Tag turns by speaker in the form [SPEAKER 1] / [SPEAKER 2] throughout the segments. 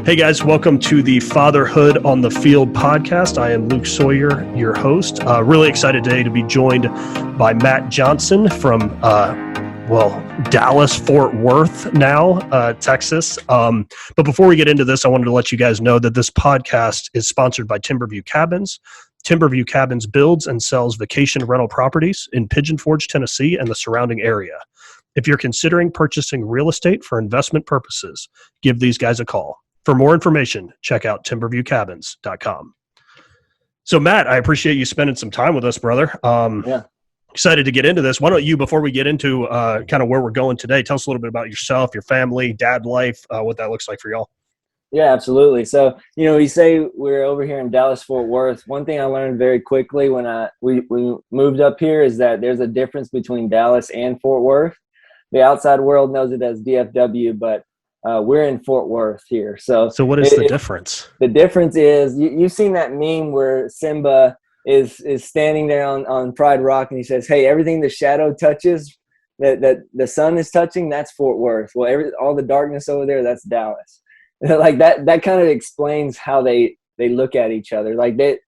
[SPEAKER 1] Hey guys, welcome to the Fatherhood on the Field podcast. I am Luke Sawyer, your host. Really excited today to be joined by Matt Johnson from, Dallas, Fort Worth now, Texas. But before we get into this, I wanted to let you guys know that this podcast is sponsored by Timberview Cabins. Timberview Cabins builds and sells vacation rental properties in Pigeon Forge, Tennessee, and the surrounding area. If you're considering purchasing real estate for investment purposes, give these guys a call. For more information, check out timberviewcabins.com. So, Matt, I appreciate you spending some time with us, brother. Excited to get into this. Why don't you, before we get into kind of where we're going today, tell us a little bit about yourself, your family, dad life, what that looks like for y'all.
[SPEAKER 2] Yeah, absolutely. So, you say we're over here in Dallas, Fort Worth. One thing I learned very quickly when we moved up here is that there's a difference between Dallas and Fort Worth. The outside world knows it as DFW, but we're in Fort Worth here. So
[SPEAKER 1] what is the difference?
[SPEAKER 2] The difference is you've seen that meme where Simba is standing there on Pride Rock and he says, "Hey, everything the shadow touches, that the sun is touching, that's Fort Worth. Well, all the darkness over there, that's Dallas." Like that kind of explains how they look at each other. Like they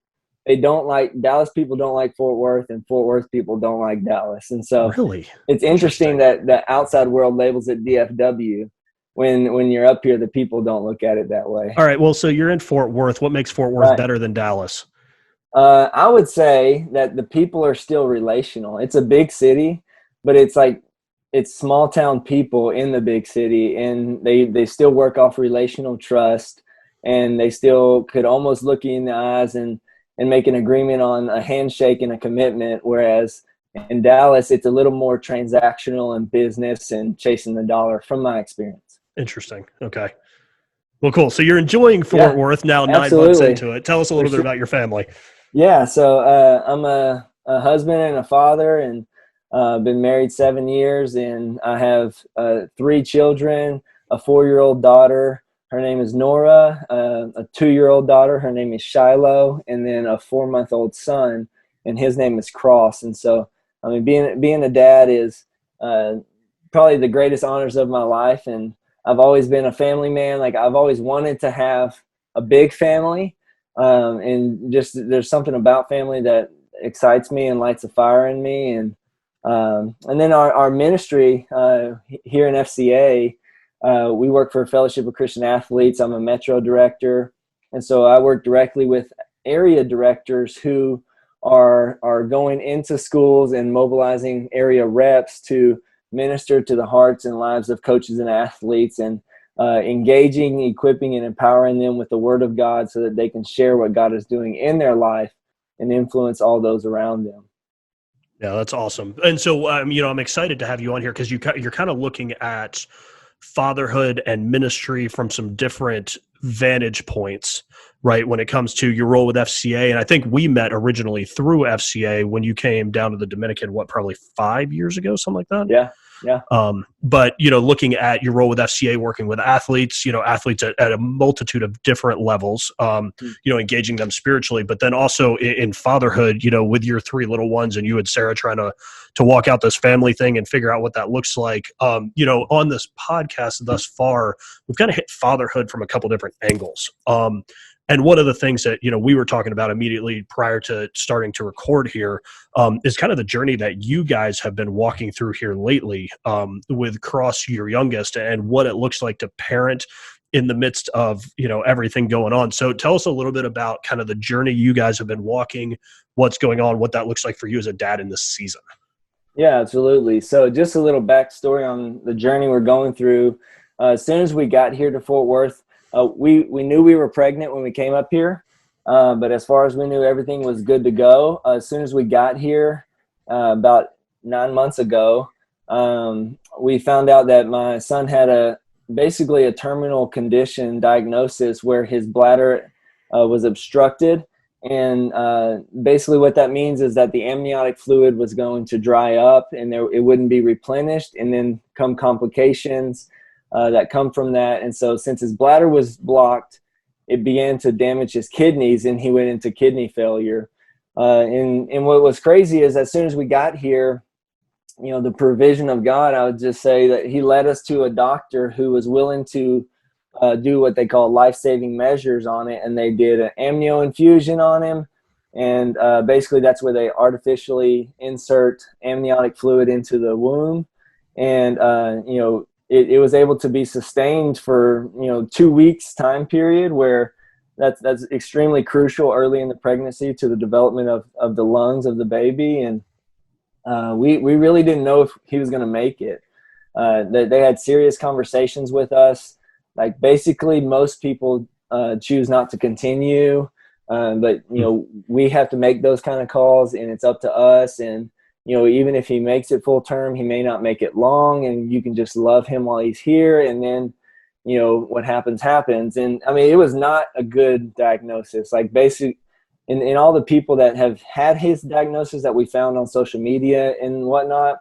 [SPEAKER 2] don't like Dallas people don't like Fort Worth, and Fort Worth people don't like Dallas. And so
[SPEAKER 1] really,
[SPEAKER 2] it's interesting that the outside world labels it DFW. When you're up here, the people don't look at it that way.
[SPEAKER 1] All right. Well, so you're in Fort Worth. What makes Fort Worth better than Dallas?
[SPEAKER 2] I would say that the people are still relational. It's a big city, but it's small town people in the big city, and they still work off relational trust, and they still could almost look you in the eyes and make an agreement on a handshake and a commitment. Whereas in Dallas, it's a little more transactional and business and chasing the dollar from my experience.
[SPEAKER 1] Interesting. Okay. Well, cool. So you're enjoying Fort Worth now, 9 months into it. Tell us a little bit about your family.
[SPEAKER 2] Yeah. So I'm a husband and a father, and been married 7 years, and I have 3 children, a 4-year-old daughter. Her name is Nora, a 2-year-old daughter. Her name is Shiloh, and then a 4-month-old son, and his name is Cross. And so, I mean, being a dad is probably the greatest honors of my life. And I've always been a family man. Like, I've always wanted to have a big family. And just there's something about family that excites me and lights a fire in me. And then our ministry here in FCA, we work for a Fellowship of Christian Athletes. I'm a Metro director. And so I work directly with area directors who are going into schools and mobilizing area reps to minister to the hearts and lives of coaches and athletes, and engaging, equipping, and empowering them with the Word of God so that they can share what God is doing in their life and influence all those around them.
[SPEAKER 1] Yeah, that's awesome. And so, I'm excited to have you on here because you're kind of looking at fatherhood and ministry from some different vantage points, right? When it comes to your role with FCA. And I think we met originally through FCA when you came down to the Dominican, probably 5 years ago, something like that?
[SPEAKER 2] Yeah.
[SPEAKER 1] But, looking at your role with FCA, working with athletes, athletes at a multitude of different levels, engaging them spiritually, but then also in fatherhood, with your 3 little ones and you and Sarah trying to walk out this family thing and figure out what that looks like. On this podcast thus far, we've kind of hit fatherhood from a couple different angles. And one of the things that, we were talking about immediately prior to starting to record here is kind of the journey that you guys have been walking through here lately with Cross, your youngest, and what it looks like to parent in the midst of, everything going on. So tell us a little bit about kind of the journey you guys have been walking, what's going on, what that looks like for you as a dad in this season.
[SPEAKER 2] Yeah, absolutely. So just a little backstory on the journey we're going through. As soon as we got here to Fort Worth, we knew we were pregnant when we came up here, but as far as we knew, everything was good to go. As soon as we got here, about 9 months ago, we found out that my son had basically a terminal condition diagnosis where his bladder was obstructed. And basically what that means is that the amniotic fluid was going to dry up and it wouldn't be replenished, and then come complications that come from that. And so since his bladder was blocked, it began to damage his kidneys, and he went into kidney failure. And what was crazy is as soon as we got here, the provision of God, I would just say that he led us to a doctor who was willing to do what they call life-saving measures on it, and they did an amnio infusion on him. And basically that's where they artificially insert amniotic fluid into the womb. And, it was able to be sustained for, 2 weeks time period, where that's extremely crucial early in the pregnancy to the development of the lungs of the baby. And we really didn't know if he was going to make it. They had serious conversations with us. Like basically most people choose not to continue. But, we have to make those kind of calls, and it's up to us. And, even if he makes it full term, he may not make it long, and you can just love him while he's here. And then, what happens. And I mean, it was not a good diagnosis. Like basically in all the people that have had his diagnosis that we found on social media and whatnot,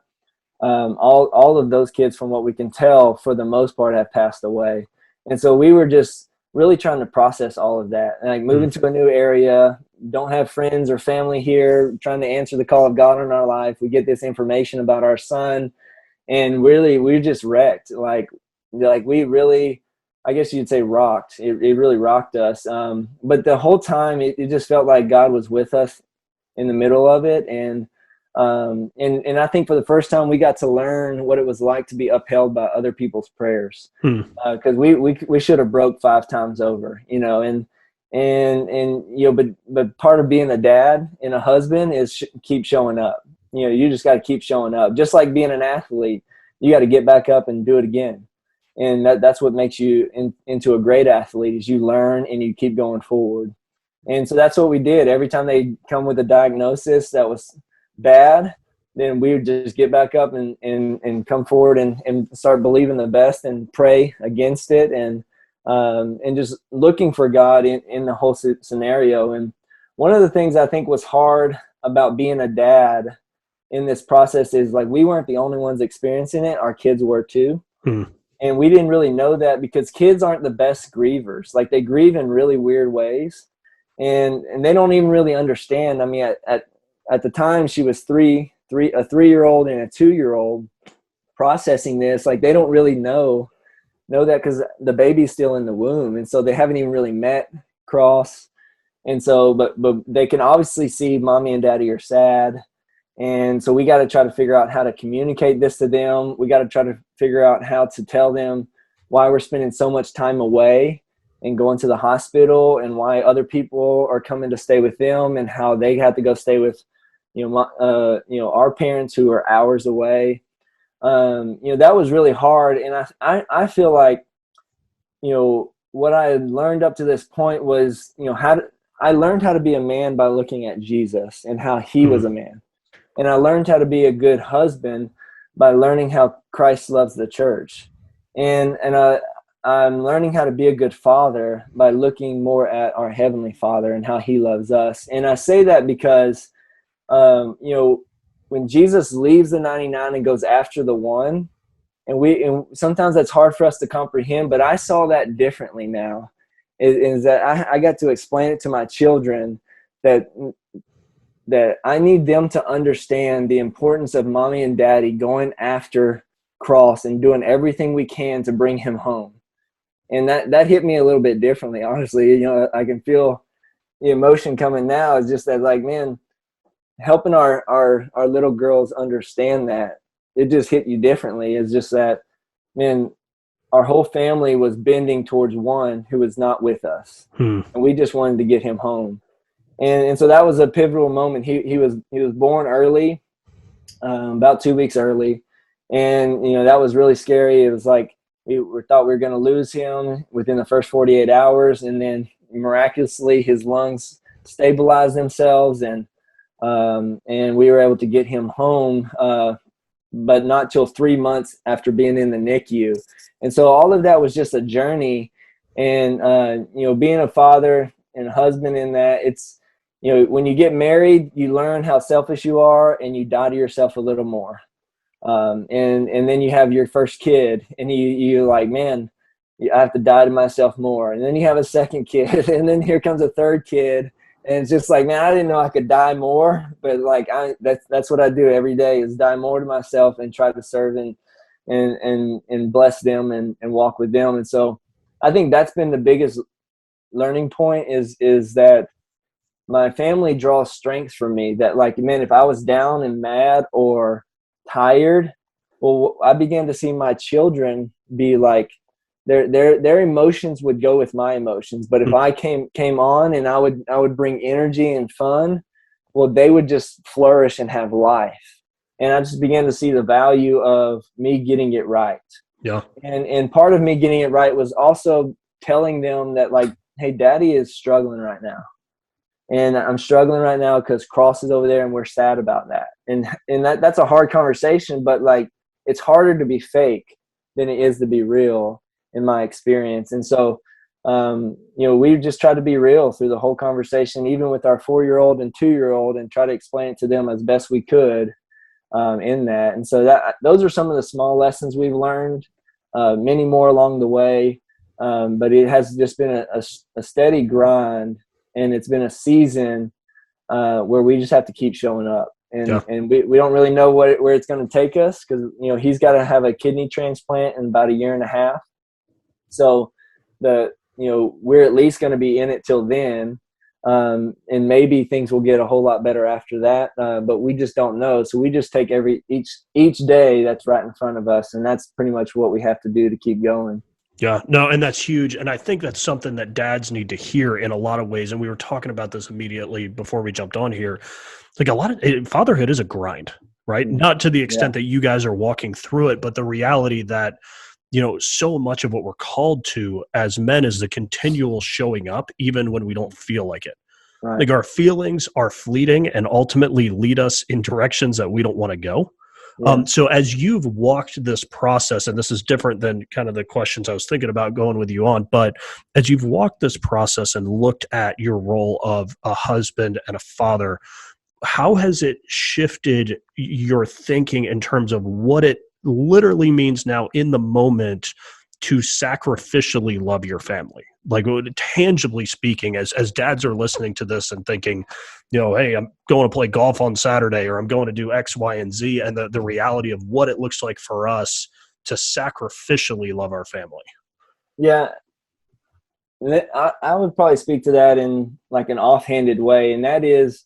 [SPEAKER 2] all of those kids, from what we can tell, for the most part, have passed away. And so we were just really trying to process all of that, and like moving to a new area, don't have friends or family here, trying to answer the call of God in our life. We get this information about our son, and really we're just wrecked. Like we really, I guess you'd say, rocked. It really rocked us. But the whole time it just felt like God was with us in the middle of it. And I think for the first time we got to learn what it was like to be upheld by other people's prayers. Because we should have broke 5 times over, but part of being a dad and a husband is keep showing up. You just got to keep showing up. Just like being an athlete, you got to get back up and do it again. And that's what makes you into a great athlete, is you learn and you keep going forward. And so that's what we did. Every time they come with a diagnosis that was bad, then we would just get back up and come forward and start believing the best and pray against it, and just looking for God in the whole scenario. And one of the things I think was hard about being a dad in this process is, like, we weren't the only ones experiencing it. Our kids were too. And we didn't really know that, because kids aren't the best grievers. Like, they grieve in really weird ways, and they don't even really understand. I mean, at the time, she was a 3-year-old and a 2-year-old processing this. Like, they don't really know that, because the baby's still in the womb, and so they haven't even really met Cross. And so, but they can obviously see mommy and daddy are sad. And so we got to try to figure out how to communicate this to them. We got to try to figure out how to tell them why we're spending so much time away and going to the hospital, and why other people are coming to stay with them, and how they have to go stay with, our parents who are hours away. That was really hard. And I feel like, what I had learned up to this point was, I learned how to be a man by looking at Jesus and how he was a man. And I learned how to be a good husband by learning how Christ loves the church. And I'm learning how to be a good father by looking more at our Heavenly Father and how he loves us. And I say that because, when Jesus leaves the 99 and goes after the one, and sometimes that's hard for us to comprehend, but I saw that differently now, is that I got to explain it to my children that I need them to understand the importance of mommy and daddy going after Cross and doing everything we can to bring him home. And that hit me a little bit differently, honestly. I can feel the emotion coming now. It's just that, like, man, helping our little girls understand that, it just hit you differently. It's just that, man, our whole family was bending towards one who was not with us. And we just wanted to get him home. And so that was a pivotal moment. He was born early, about 2 weeks early. And, that was really scary. It was like, we thought we were going to lose him within the first 48 hours. And then miraculously his lungs stabilized themselves, and we were able to get him home, but not till 3 months after being in the NICU. And so all of that was just a journey. And, being a father and a husband in that, it's, when you get married, you learn how selfish you are, and you die to yourself a little more. And then you have your first kid, and you're like, man, I have to die to myself more. And then you have a second kid, and then here comes a third kid. And it's just like, man, I didn't know I could die more, but like, that's what I do every day, is die more to myself and try to serve and bless them and walk with them. And so I think that's been the biggest learning point is that my family draws strength from me. That like, man, if I was down and mad or tired, well, I began to see my children be like, their emotions would go with my emotions. But if I came on and I would bring energy and fun, well, they would just flourish and have life. And I just began to see the value of me getting it right.
[SPEAKER 1] Yeah.
[SPEAKER 2] And part of me getting it right was also telling them that like, hey, daddy is struggling right now. And I'm struggling right now because Cross is over there and we're sad about that. And that's a hard conversation, but like, it's harder to be fake than it is to be real in my experience. And so, we just try to be real through the whole conversation, even with our 4-year-old and 2-year-old, and try to explain it to them as best we could in that. And so those are some of the small lessons we've learned, many more along the way. But it has just been a steady grind, and it's been a season where we just have to keep showing up. And we don't really know where it's going to take us, because he's got to have a kidney transplant in about 1.5 years. So we're at least going to be in it till then, and maybe things will get a whole lot better after that. But we just don't know. So we just take each day that's right in front of us, and that's pretty much what we have to do to keep going.
[SPEAKER 1] Yeah, no, and that's huge. And I think that's something that dads need to hear in a lot of ways. And we were talking about this immediately before we jumped on here. Like fatherhood is a grind, right? Not to the extent that you guys are walking through it, but the reality that, so much of what we're called to as men is the continual showing up, even when we don't feel like it. Right. Like our feelings are fleeting and ultimately lead us in directions that we don't want to go. Yeah. So as you've walked this process, and this is different than kind of the questions I was thinking about going with you on, but as you've walked this process and looked at your role of a husband and a father, how has it shifted your thinking in terms of what it literally means now in the moment to sacrificially love your family? Like, tangibly speaking, as dads are listening to this and thinking, hey, I'm going to play golf on Saturday, or I'm going to do X, Y, and Z, and the reality of what it looks like for us to sacrificially love our family.
[SPEAKER 2] Yeah. I would probably speak to that in like an offhanded way. And that is,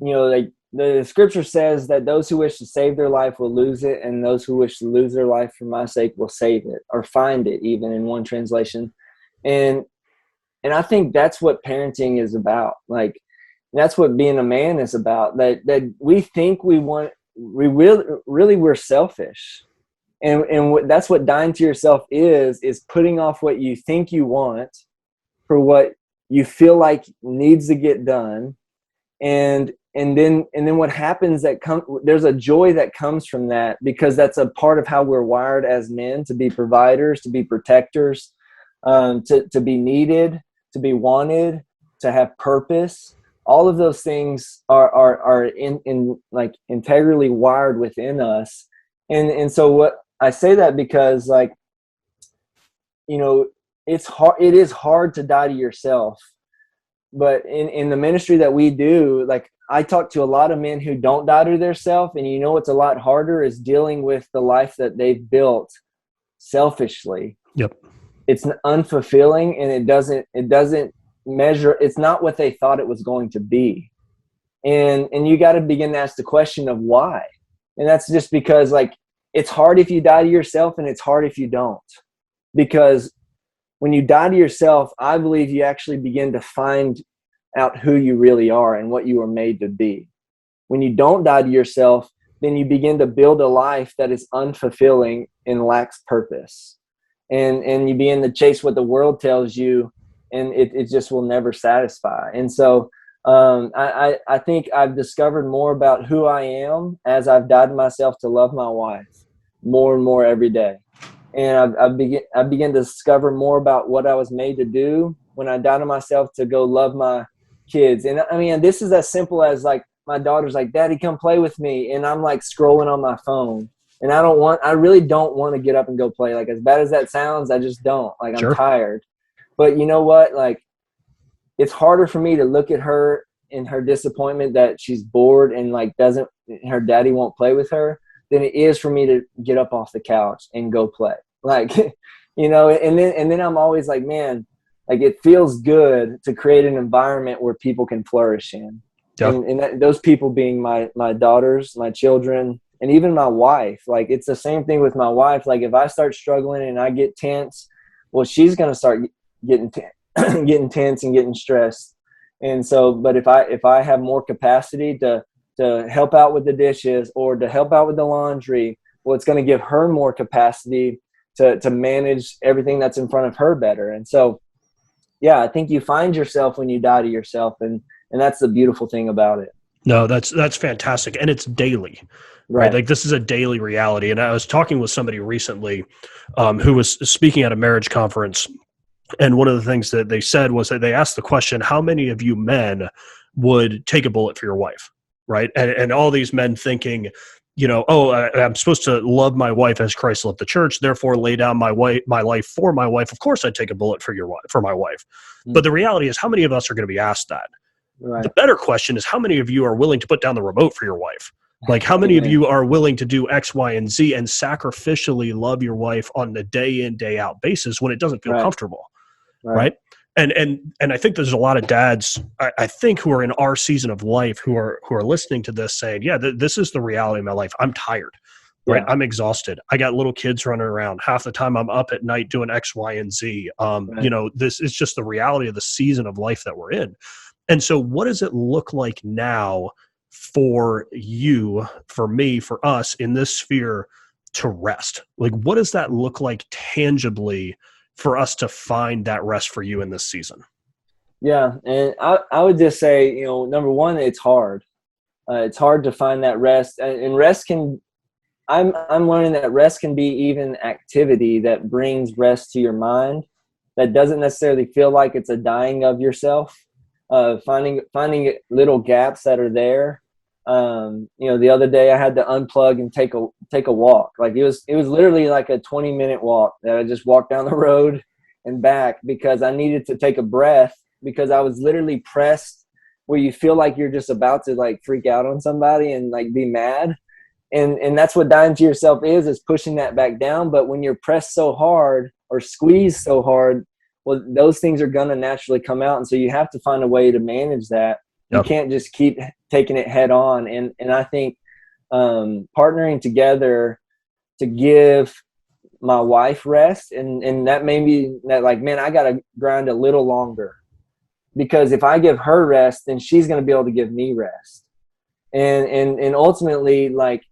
[SPEAKER 2] like the scripture says that those who wish to save their life will lose it, and those who wish to lose their life for my sake will save it, or find it, even in one translation. And I think that's what parenting is about. Like, that's what being a man is about, that we think we really we're selfish. And that's what dying to yourself is putting off what you think you want for what you feel like needs to get done. And then what happens, there's a joy that comes from that, because that's a part of how we're wired as men, to be providers, to be protectors, to be needed, to be wanted, to have purpose. All of those things are in like integrally wired within us. And so what I say that because, like, it's hard. It is hard to die to yourself. But in the ministry that we do, like, I talk to a lot of men who don't die to themselves, and what's a lot harder is dealing with the life that they've built selfishly.
[SPEAKER 1] Yep.
[SPEAKER 2] It's unfulfilling, and it doesn't measure. It's not what they thought it was going to be. And you got to begin to ask the question of why. And that's just because, like, it's hard if you die to yourself, and it's hard if you don't. Because when you die to yourself, I believe you actually begin to find out who you really are and what you were made to be. When you don't die to yourself, then you begin to build a life that is unfulfilling and lacks purpose. And you begin to chase what the world tells you, and it just will never satisfy. And so I think I've discovered more about who I am as I've died to myself to love my wife more and more every day. And I begin to discover more about what I was made to do when I die to myself, to go love my kids. And I mean, this is as simple as, like, my daughter's like, "Daddy, come play with me." And I'm like scrolling on my phone, and I really don't want to get up and go play. Like, as bad as that sounds, I just don't. Like, I'm tired. But you know what? Like, it's harder for me to look at her in her disappointment that she's bored and, like, her daddy won't play with her, than it is for me to get up off the couch and go play. Like, And then I'm always like, man, like it feels good to create an environment where people can flourish in.
[SPEAKER 1] Yeah.
[SPEAKER 2] Those people being my daughters, my children, and even my wife. Like it's the same thing with my wife. Like if I start struggling and I get tense, well, she's going to start getting getting tense and getting stressed. And so, but if I have more capacity to help out with the dishes or to help out with the laundry, well, it's going to give her more capacity to manage everything that's in front of her better. And so, yeah, I think you find yourself when you die to yourself, and that's the beautiful thing about it.
[SPEAKER 1] No, that's fantastic. And it's daily, right? Like this is a daily reality. And I was talking with somebody recently who was speaking at a marriage conference. And one of the things that they said was that they asked the question, how many of you men would take a bullet for your wife? Right. And all these men thinking, I'm supposed to love my wife as Christ loved the church, therefore lay down my life for my wife. Of course I'd take a bullet for my wife. Mm-hmm. But the reality is, how many of us are going to be asked that? Right. The better question is, how many of you are willing to put down the remote for your wife? Like how many of you are willing to do X, Y, and Z and sacrificially love your wife on a day in, day out basis when it doesn't feel comfortable? Right. And I think there's a lot of dads, I think, who are in our season of life who are listening to this saying, yeah, this is the reality of my life. I'm tired, right? Yeah. I'm exhausted. I got little kids running around. Half the time I'm up at night doing X, Y, and Z. This is just the reality of the season of life that we're in. And so what does it look like now for you, for me, for us in this sphere to rest? Like, what does that look like tangibly for us to find that rest for you in this season?
[SPEAKER 2] Yeah. And I would just say, number one, it's hard. It's hard to find that rest, and rest I'm learning that rest can be even activity that brings rest to your mind. That doesn't necessarily feel like it's a dying of yourself. Finding little gaps that are there. The other day I had to unplug and take a walk. Like it was literally like a 20-minute walk that I just walked down the road and back because I needed to take a breath, because I was literally pressed where you feel like you're just about to like freak out on somebody and like be mad. And that's what dying to yourself is pushing that back down. But when you're pressed so hard or squeezed so hard, well, those things are going to naturally come out. And so you have to find a way to manage that. Yep. You can't just keep taking it head on. And I think partnering together to give my wife rest, and that may be that like, man, I got to grind a little longer, because if I give her rest, then she's going to be able to give me rest. And ultimately, like,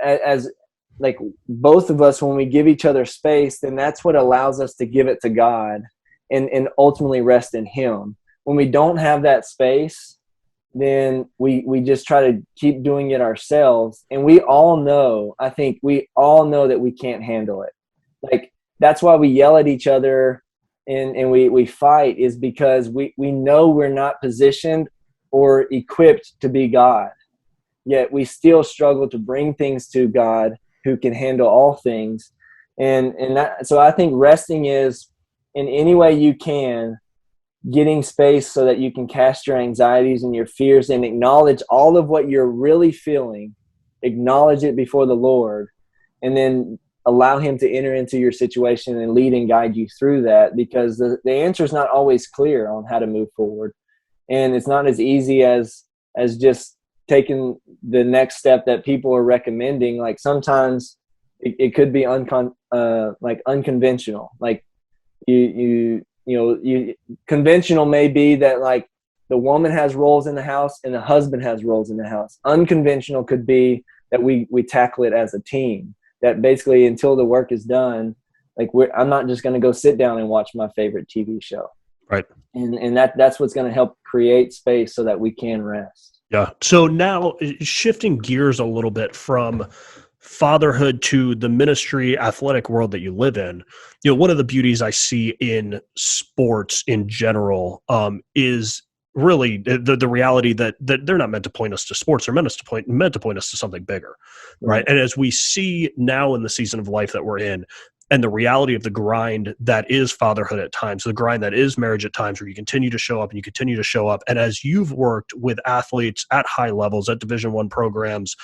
[SPEAKER 2] as like both of us, when we give each other space, then that's what allows us to give it to God and ultimately rest in Him. When we don't have that space, then we just try to keep doing it ourselves. And we all know that we can't handle it. Like, that's why we yell at each other and we fight, is because we know we're not positioned or equipped to be God. Yet we still struggle to bring things to God, who can handle all things. So I think resting is, in any way you can, getting space so that you can cast your anxieties and your fears and acknowledge all of what you're really feeling, acknowledge it before the Lord, and then allow Him to enter into your situation and lead and guide you through that, because the answer is not always clear on how to move forward. And it's not as easy as just taking the next step that people are recommending. Like sometimes it could be unconventional. Like conventional may be that like the woman has roles in the house and the husband has roles in the house. Unconventional could be that we tackle it as a team, that basically until the work is done, like I'm not just going to go sit down and watch my favorite TV show.
[SPEAKER 1] Right.
[SPEAKER 2] And that's what's going to help create space so that we can rest.
[SPEAKER 1] Yeah. So now shifting gears a little bit from fatherhood to the ministry athletic world that you live in, one of the beauties I see in sports in general is really the reality that they're not meant to point us to sports. They're meant to point us to something bigger. Right. And as we see now in the season of life that we're in, and the reality of the grind that is fatherhood at times, the grind that is marriage at times, where you continue to show up and you continue to show up. And as you've worked with athletes at high levels, at Division I programs,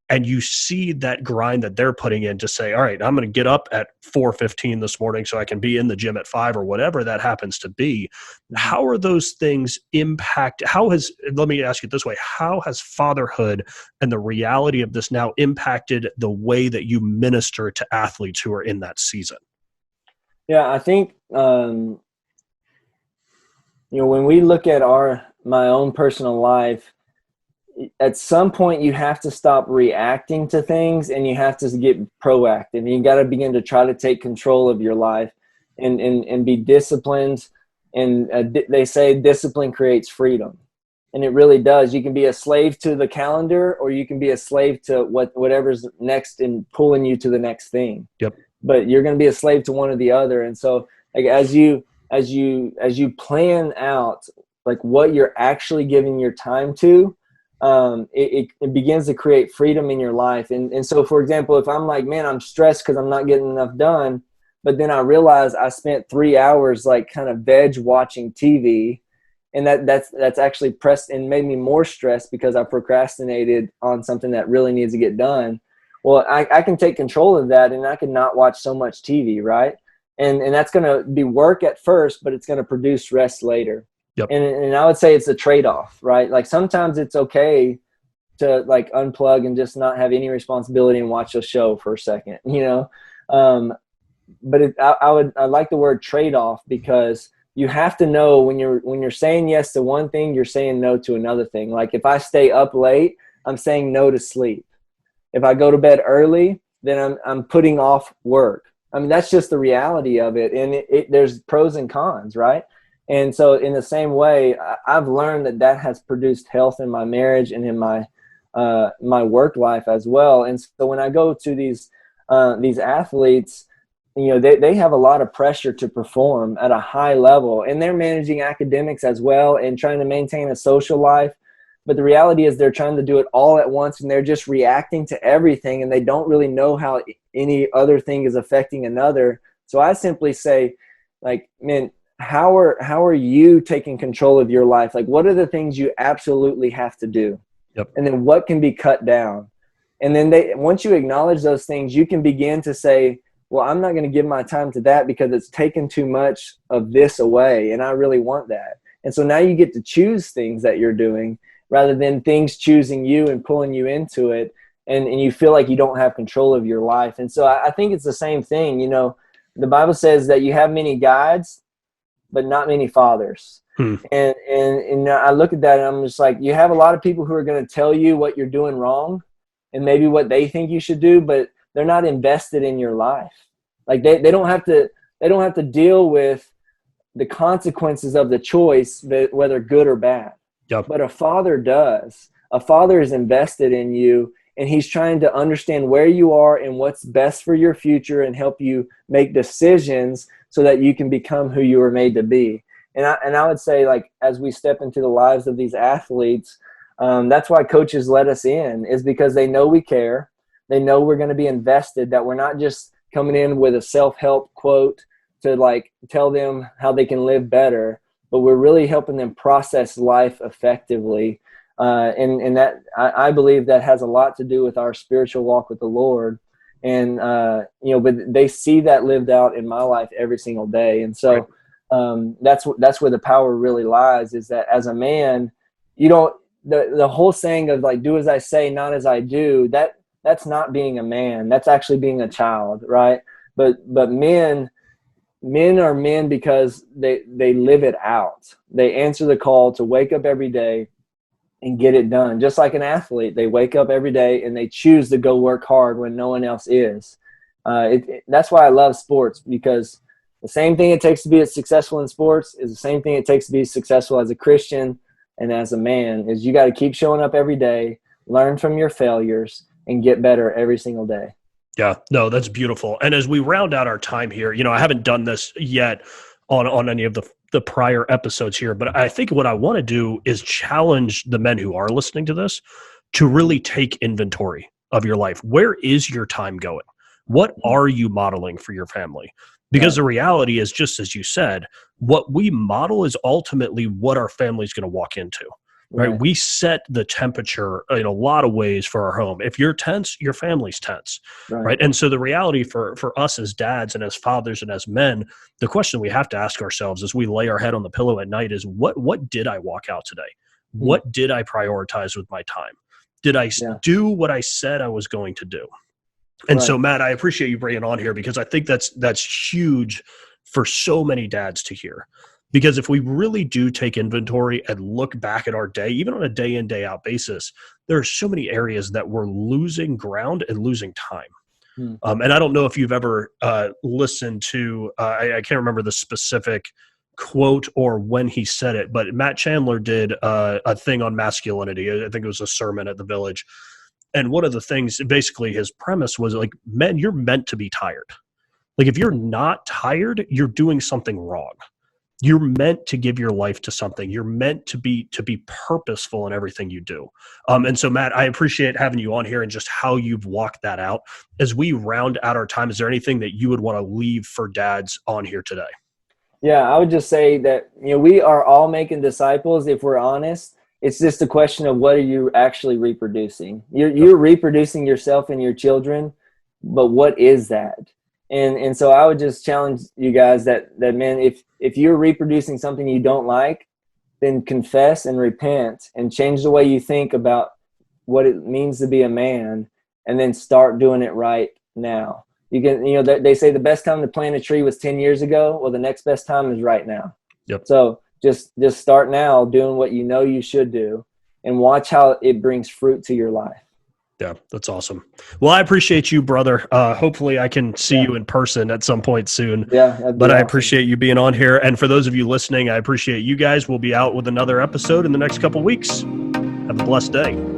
[SPEAKER 1] and you see that grind that they're putting in to say, all right, I'm going to get up at 4:15 this morning so I can be in the gym at 5 or whatever that happens to be. How are those things let me ask you this way, how has fatherhood and the reality of this now impacted the way that you minister to athletes who are in that season?
[SPEAKER 2] Yeah, I think, when we look at my own personal life, at some point you have to stop reacting to things and you have to get proactive. You got to begin to try to take control of your life and be disciplined. And they say discipline creates freedom. And it really does. You can be a slave to the calendar, or you can be a slave to whatever's next and pulling you to the next thing.
[SPEAKER 1] Yep. But
[SPEAKER 2] you're going to be a slave to one or the other. And so like, as you plan out like what you're actually giving your time to, it begins to create freedom in your life. And so, for example, if I'm like, man, I'm stressed because I'm not getting enough done, but then I realize I spent 3 hours like kind of veg watching TV, and that's actually pressed and made me more stressed because I procrastinated on something that really needs to get done. Well, I can take control of that, and I can not watch so much TV, right? And that's going to be work at first, but it's going to produce rest later.
[SPEAKER 1] Yep.
[SPEAKER 2] And I would say it's a trade-off, right? Like sometimes it's okay to like unplug and just not have any responsibility and watch a show for a second, but I like the word trade-off, because you have to know when you're saying yes to one thing, you're saying no to another thing. Like if I stay up late, I'm saying no to sleep. If I go to bed early, then I'm putting off work. I mean, that's just the reality of it. And there's pros and cons, right? And so in the same way, I've learned that has produced health in my marriage and in my work life as well. And so when I go to these athletes, they have a lot of pressure to perform at a high level, and they're managing academics as well and trying to maintain a social life. But the reality is they're trying to do it all at once, and they're just reacting to everything, and they don't really know how any other thing is affecting another. So I simply say, like, man, how are you taking control of your life? Like, what are the things you absolutely have to do?
[SPEAKER 1] Yep.
[SPEAKER 2] And then what can be cut down? And then once you acknowledge those things, you can begin to say, well, I'm not going to give my time to that because it's taken too much of this away, and I really want that. And so now you get to choose things that you're doing rather than things choosing you and pulling you into it, and you feel like you don't have control of your life. And so I think it's the same thing. The Bible says that you have many guides, but not many fathers. And I look at that and I'm just like, you have a lot of people who are going to tell you what you're doing wrong and maybe what they think you should do, but they're not invested in your life. Like they don't have to deal with the consequences of the choice, whether good or bad.
[SPEAKER 1] Yep.
[SPEAKER 2] But a father does. A father is invested in you, and he's trying to understand where you are and what's best for your future and help you make decisions so that you can become who you were made to be. And I would say, like, as we step into the lives of these athletes, that's why coaches let us in, is because they know we care. They know we're going to be invested, that we're not just coming in with a self-help quote to like tell them how they can live better, but we're really helping them process life effectively. And that I believe that has a lot to do with our spiritual walk with the Lord. And, but they see that lived out in my life every single day. And so that's where the power really lies, is that as a man, the whole saying of like, do as I say, not as I do, that's not being a man. That's actually being a child, right? But men are men because they live it out. They answer the call to wake up every day and get it done. Just like an athlete, they wake up every day and they choose to go work hard when no one else is. That's why I love sports, because the same thing it takes to be successful in sports is the same thing it takes to be successful as a Christian and as a man. Is you got to keep showing up every day, learn from your failures, and get better every single day.
[SPEAKER 1] Yeah, no, that's beautiful. And as we round out our time here, I haven't done this yet on any of the prior episodes here, but I think what I want to do is challenge the men who are listening to this to really take inventory of your life. Where is your time going? What are you modeling for your family? Because the reality is, just as you said, what we model is ultimately what our family is going to walk into. right? We set the temperature in a lot of ways for our home. If you're tense, your family's tense, right? And so the reality for us as dads and as fathers and as men, the question we have to ask ourselves as we lay our head on the pillow at night is, what did I walk out today? What did I prioritize with my time? Did I do what I said I was going to do? And so, Matt, I appreciate you bringing it on here, because I think that's huge for so many dads to hear. Because if we really do take inventory and look back at our day, even on a day in, day out basis, there are so many areas that we're losing ground and losing time. And I don't know if you've ever listened to, I can't remember the specific quote or when he said it, but Matt Chandler did a thing on masculinity. I think it was a sermon at the Village. And one of the things, basically his premise was like, men, you're meant to be tired. Like if you're not tired, you're doing something wrong. You're meant to give your life to something. You're meant to be purposeful in everything you do. And so, Matt, I appreciate having you on here and just how you've walked that out. As we round out our time, is there anything that you would want to leave for dads on here today? Yeah,
[SPEAKER 2] I would just say that, we are all making disciples if we're honest. It's just a question of what are you actually reproducing? You're reproducing yourself and your children, but what is that? And so I would just challenge you guys that man, if you're reproducing something you don't like, then confess and repent and change the way you think about what it means to be a man, and then start doing it right now. You can, they say the best time to plant a tree was 10 years ago. Well, the next best time is right now.
[SPEAKER 1] Yep.
[SPEAKER 2] So just start now doing what you should do, and watch how it brings fruit to your life.
[SPEAKER 1] Yeah, that's awesome. Well, I appreciate you, brother. Hopefully I can see you in person at some point soon.
[SPEAKER 2] Yeah,
[SPEAKER 1] but I appreciate you being on here. And for those of you listening, I appreciate you guys. We'll be out with another episode in the next couple weeks. Have a blessed day.